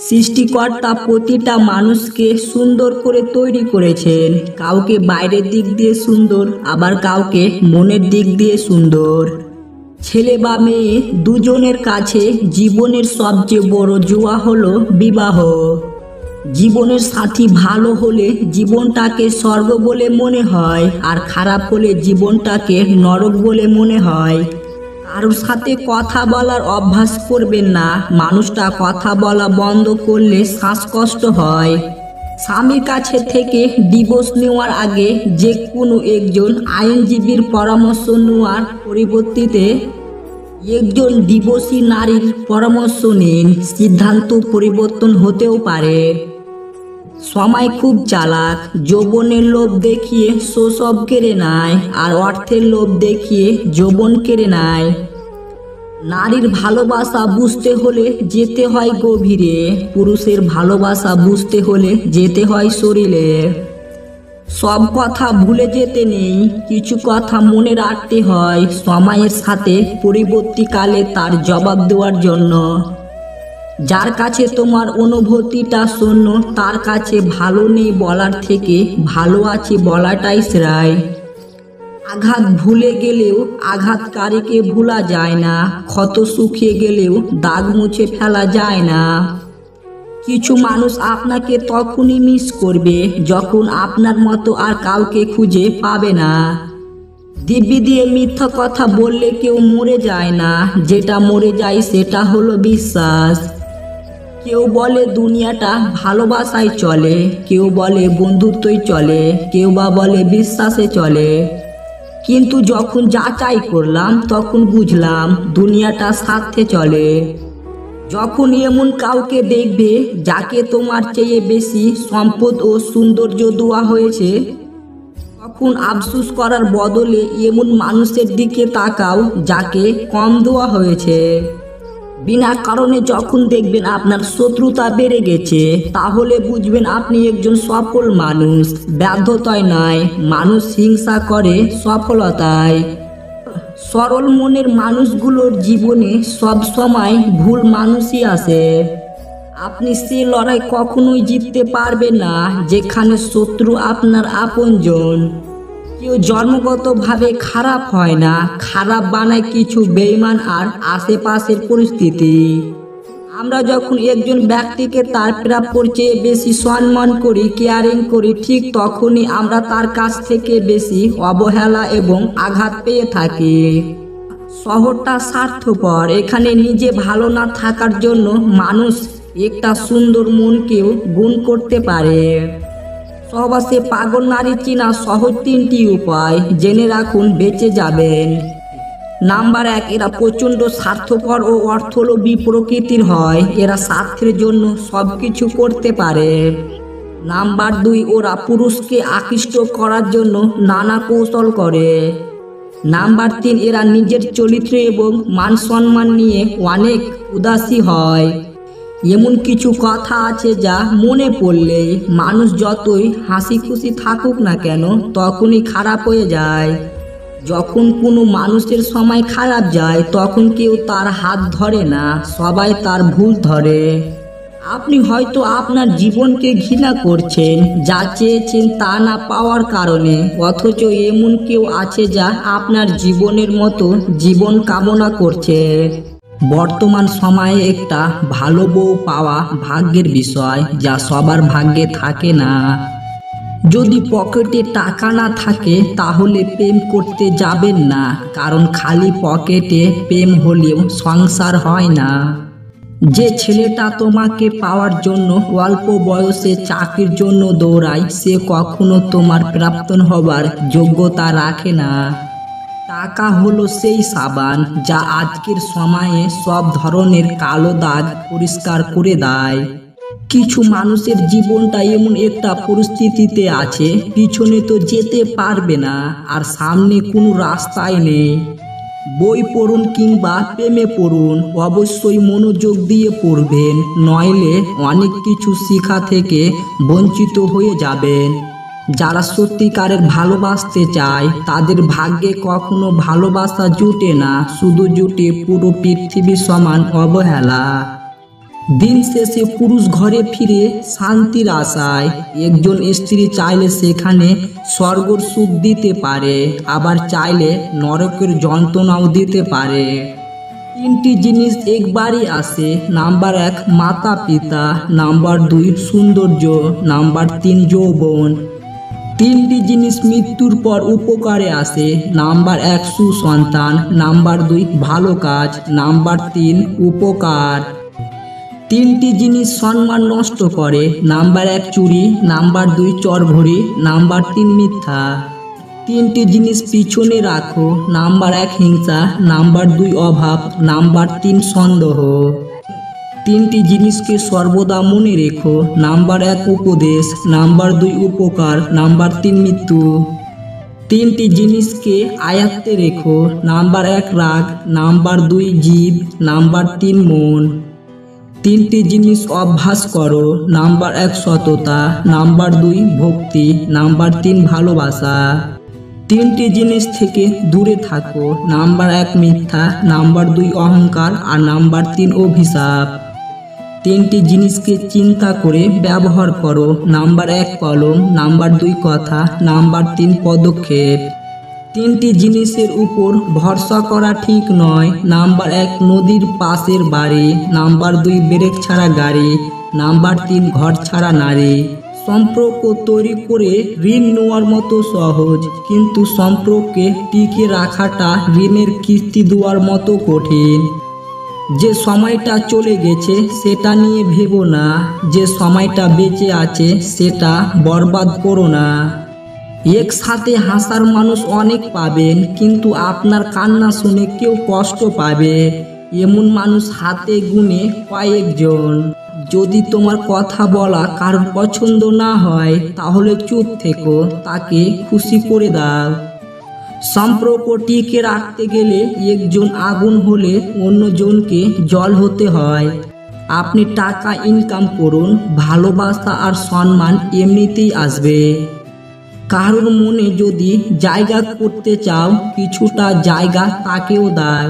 সৃষ্টিকর্তা প্রতিটা মানুষকে সুন্দর করে তৈরি করেছেন। কাউকে বাইরের দিক দিয়ে সুন্দর, আবার কাউকে মনের দিক দিয়ে সুন্দর। ছেলে বা মেয়ে দুজনের কাছে জীবনের সবচেয়ে বড় জুয়া হলো বিবাহ। জীবনের সাথী ভালো হলে জীবনটাকে স্বর্গ বলে মনে হয়, আর খারাপ হলে জীবনটাকে নরক বলে মনে হয়। কারোর সাথে কথা বলার অভ্যাস করবেন না, মানুষটা কথা বলা বন্ধ করলে শ্বাসকষ্ট হয়। স্বামীর কাছে থেকে ডিভোর্স নেওয়ার আগে যে কোনো একজন আইনজীবীর পরামর্শ নেওয়ার পরিবর্তে একজন ডিভোর্সি নারীর পরামর্শ নিন, সিদ্ধান্ত পরিবর্তন হতেও পারে। সময় খুব চালাক, যৌবনের লোভ দেখিয়ে শৈশব কেড়ে নেয়, আর অর্থের লোভ দেখিয়ে যৌবন কেড়ে নেয়। নারীর ভালোবাসা বুঝতে হলে যেতে হয় গভীরে, পুরুষের ভালোবাসা বুঝতে হলে যেতে হয় শরীরে। সব কথা ভুলে যেতে নেই, কিছু কথা মনে রাখতে হয় সময়ের সাথে পরিবর্তীকালে তার জবাব দেওয়ার জন্য। যার কাছে তোমার অনুভূতিটা শূন্য, তার কাছে ভালো নেই বলার থেকে ভালো আছে বলাটাই শ্রেয়। আঘাত ভুলে গেলেও আঘাতকারীকে ভোলা যায় না, ক্ষত শুকিয়ে গেলেও দাগ মুছে ফেলা যায় না। কিছু মানুষ আপনাকে তখনই মিস করবে যখন আপনার মতো আর কাউকে খুঁজে পাবে না। দিব্যি দিয়ে মিথ্যা কথা বললে কেউ মরে যায় না, যেটা মরে যায় সেটা হলো বিশ্বাস। কেউ বলে দুনিয়াটা ভালোবাসায় চলে, কেউ বলে বন্ধুত্বই চলে, কেউ বা বলে বিশ্বাসে চলে। কিন্তু যখন যাচাই করলাম তখন বুঝলাম দুনিয়াটা স্বার্থে চলে। যখন এমন কাউকে দেখবে যাকে তোমার চেয়ে বেশি সম্পদ ও সৌন্দর্য দেওয়া হয়েছে, তখন আফসোস করার বদলে এমন মানুষের দিকে তাকাও যাকে কম দেওয়া হয়েছে। বিনা কারণে যখন দেখবেন আপনার শত্রুতা বেড়ে গেছে, তাহলে বুঝবেন আপনি একজন সফল মানুষ। ব্যর্থতায় নয়, মানুষ হিংসা করে সফলতায়। সরল মনের মানুষগুলোর জীবনে সব সময় ভুল মানুষই আসে। আপনি সে লড়াই কখনোই জিততে পারবেন না যেখানে শত্রু আপনার আপনজন। কেউ জন্মগতভাবে খারাপ হয় না, খারাপ বানায় কিছু বেঈমান আর আশেপাশের পরিস্থিতি। আমরা যখন একজন ব্যক্তিকে তার প্রাপ্যর চেয়ে বেশি সম্মান করি, কেয়ারিং করি, ঠিক তখনই আমরা তার কাছ থেকে বেশি অবহেলা এবং আঘাত পেয়ে থাকি। শহরটা স্বার্থপর, এখানে নিজে ভালো না থাকার জন্য মানুষ একটা সুন্দর মনকেও গুণ করতে পারে। সহবাসে পাগল নারী চিনা সহজ 3টি উপায় জেনে রাখুন, বেঁচে যাবেন। নাম্বার 1, এরা প্রচণ্ড স্বার্থপর ও অর্থলোভী প্রকৃতির হয়, এরা স্বার্থের জন্য সবকিছু করতে পারে। নাম্বার 2, ওরা পুরুষকে আকৃষ্ট করার জন্য নানা কৌশল করে। নাম্বার 3, এরা নিজের চরিত্র এবং মান সম্মান নিয়ে অনেক উদাসী হয়। এমন কিছু কথা আছে যা মনে পড়লে মানুষ যতই হাসি খুশি থাকুক না কেন তখনই খারাপ হয়ে যায়। যখন কোনো মানুষের সময় খারাপ যায় তখন কেউ তার হাত ধরে না, সবাই তার ভুল ধরে। আপনি হয়তো আপনার জীবনকে ঘৃণা করছেন, যা চেয়েছেন তা না পাওয়ার কারণে, অথচ এমন কেউ আছে যা আপনার জীবনের মতো জীবন কামনা করছে। বর্তমান সময়ে একটা ভালো বউ পাওয়া ভাগ্যের বিষয়, যা সবার ভাগ্যে থাকে না। যদি পকেটে টাকা না থাকে তাহলে প্রেম করতে যাবেন না, কারণ খালি পকেটে প্রেম হলেও সংসার হয় না। যে ছেলেটা তোমাকে পাওয়ার জন্য অল্প বয়সে চাকরির জন্য দৌড়ায়, সে কখনো তোমার প্রাপ্তন হবার যোগ্যতা রাখে না। টাকা হলো সেই সাবান যা আজকের সময়ে সব ধরনের কালো দাগ পরিষ্কার করে দেয়। কিছু মানুষের জীবনটা এমন একটা পরিস্থিতিতে আছে, পিছনে তো যেতে পারবে না আর সামনে কোনো রাস্তাই নেই। বই পড়ুন কিংবা প্রেমে পড়ুন, অবশ্যই মনোযোগ দিয়ে পড়বেন, নইলে অনেক কিছু শিক্ষা থেকে বঞ্চিত হয়ে যাবেন। যারা সত্যিকারের ভালোবাসতে চায় তাদের ভাগ্যে কখনো ভালোবাসা জুটে না, শুধু জুটে পুরো পৃথিবী সমান অবহেলা। দিন শেষে পুরুষ ঘরে ফিরে শান্তির আশায়। একজন স্ত্রী চাইলে সেখানে স্বর্গের সুখ দিতে পারে, আবার চাইলে নরকের যন্ত্রণাও দিতে পারে। তিনটি জিনিস একবারই আসে। নাম্বার 1 মাতা পিতা, নাম্বার 2 সৌন্দর্য, নাম্বার 3 যৌবন। তিনটি জিনিস মৃত্যুর পর উপকারে আসে। নাম্বার 1 সুসন্তান, নাম্বার 2 ভালো কাজ, নাম্বার 3 উপকার। তিনটি জিনিস সম্মান নষ্ট করে। নাম্বার 1 চুরি, নাম্বার 2 চরঘড়ি, নাম্বার 3 মিথ্যা। তিনটি জিনিস পিছনে রাখো। নাম্বার 1 হিংসা, নাম্বার 2 অভাব, নাম্বার 3 সন্দেহ। তিনটি জিনিসকে সর্বদা মনে রেখো। নাম্বার 1 উপদেশ, নাম্বার 2 উপকার, নাম্বার 3 মৃত্যু। তিনটি জিনিসকে আয়ত্তে রেখো। নাম্বার 1 রাগ, নাম্বার 2 জিদ, নাম্বার 3 মন। তিনটি জিনিস অভ্যাস করো। নাম্বার 1 সততা, নাম্বার 2 ভক্তি, নাম্বার 3 ভালোবাসা। তিনটি জিনিস থেকে দূরে থাকো। নাম্বার 1 মিথ্যা, নাম্বার 2 অহংকার, আর নাম্বার 3 অভিশাপ। তিনটি জিনিসকে চিন্তা করে ব্যবহার করো। নাম্বার 1 কলম, নাম্বার 2 কথা, নাম্বার 3 পদক্ষেপ। তিনটি জিনিসের উপর ভরসা করা ঠিক নয়। নাম্বার 1 নদীর পাশের বাড়ি, নাম্বার 2 ব্রেক ছাড়া গাড়ি, নাম্বার 3 ঘর ছাড়া নারী। সম্পর্ক তৈরি করে ঋণ নেওয়ার মতো সহজ, কিন্তু সম্পর্কে টিকে রাখাটা ঋণের কিস্তি দেওয়ার মতো কঠিন। যে সময়টা চলে গেছে সেটা নিয়ে ভেবো না, যে সময়টা বেঁচে আছে সেটা বরবাদ করো না। একসাথে হাসার মানুষ অনেক পাবেন, কিন্তু আপনার কান্না শুনে কেউ কষ্ট পাবে এমন মানুষ হাতে গুনে কয়েকজন। যদি তোমার কথা বলা কারোর পছন্দ না হয় তাহলে চুপ থেকো, তাকে খুশি করে দাও। সম্পর্ক টিকে রাখতে গেলে একজন আগুন হলে অন্যজনকে জল হতে হয়। আপনি টাকা ইনকাম করুন, ভালোবাসা আর সম্মান এমনিতেই আসবে। কারোর মনে যদি জায়গা করতে চাও, কিছুটা জায়গা তাকেও দাও।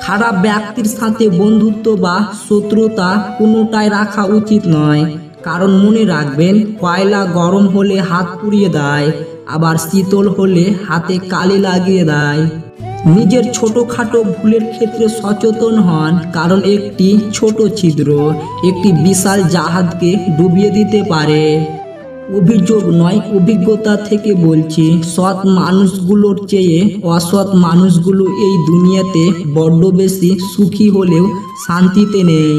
খারাপ ব্যক্তির সাথে বন্ধুত্ব বা শত্রুতা কোনোটাই রাখা উচিত নয়, কারণ মনে রাখবেন কয়লা গরম হলে হাত পুড়িয়ে দেয়, আবার শীতল হলে হাতে কালি লাগিয়ে দেয়। নিজের ছোটখাটো ভুলের ক্ষেত্রে সচেতন হন, কারণ একটি ছোট ছিদ্র একটি বিশাল জাহাজকে ডুবিয়ে দিতে পারে। অভিযোগ নয়, অভিজ্ঞতা থেকে বলছি, সৎ মানুষগুলোর চেয়ে অসৎ মানুষগুলো এই দুনিয়াতে বড্ড বেশি সুখী হলেও শান্তিতে নেই।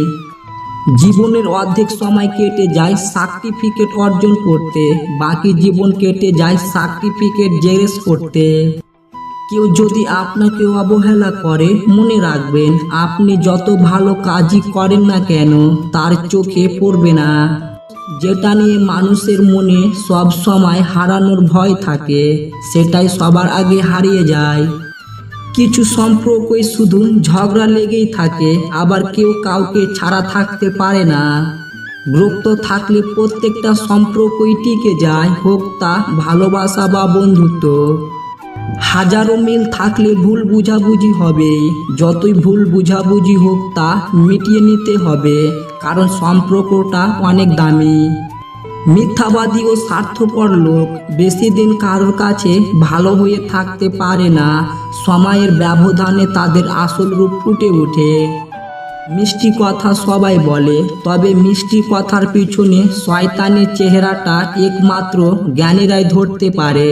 জীবনের অর্ধেক সময় কেটে যায় সার্টিফিকেট অর্জন করতে, বাকি জীবন কেটে যায় সার্টিফিকেট জেরক্স করতে। কেউ যদি আপনাকে অবহেলা করে, মনে রাখবেন আপনি যত ভালো কাজই করেন না কেন তার চোখে পড়বে না। যেটা নিয়ে মানুষের মনে সব সময় হারানোর ভয় থাকে, সেটাই সবার আগে হারিয়ে যায়। কিছু সম্পর্কই শুধু ঝগড়া লেগেই থাকে, আবার কেউ কাউকে ছাড়া থাকতে পারে না। বিরক্ত থাকলে প্রত্যেকটা সম্পর্কই টিকে যায়, হোক তা ভালোবাসা বা বন্ধুত্ব। হাজারো মিল থাকলে ভুল বুঝাবুঝি হবে, যতই ভুল বুঝাবুঝি হোক তা মিটিয়ে নিতে হবে, কারণ সম্পর্কটা অনেক দামি। মিথ্যাবাদী ও স্বার্থপর লোক বেশি দিন কারোর কাছে ভালো হয়ে থাকতে পারে না, সময়ের ব্যবধানে তাদের আসল রূপ ফুটে ওঠে। মিষ্টি কথা সবাই বলে, তবে মিষ্টি কথার পিছনে শয়তানের চেহারাটা একমাত্র জ্ঞানীরাই ধরতে পারে।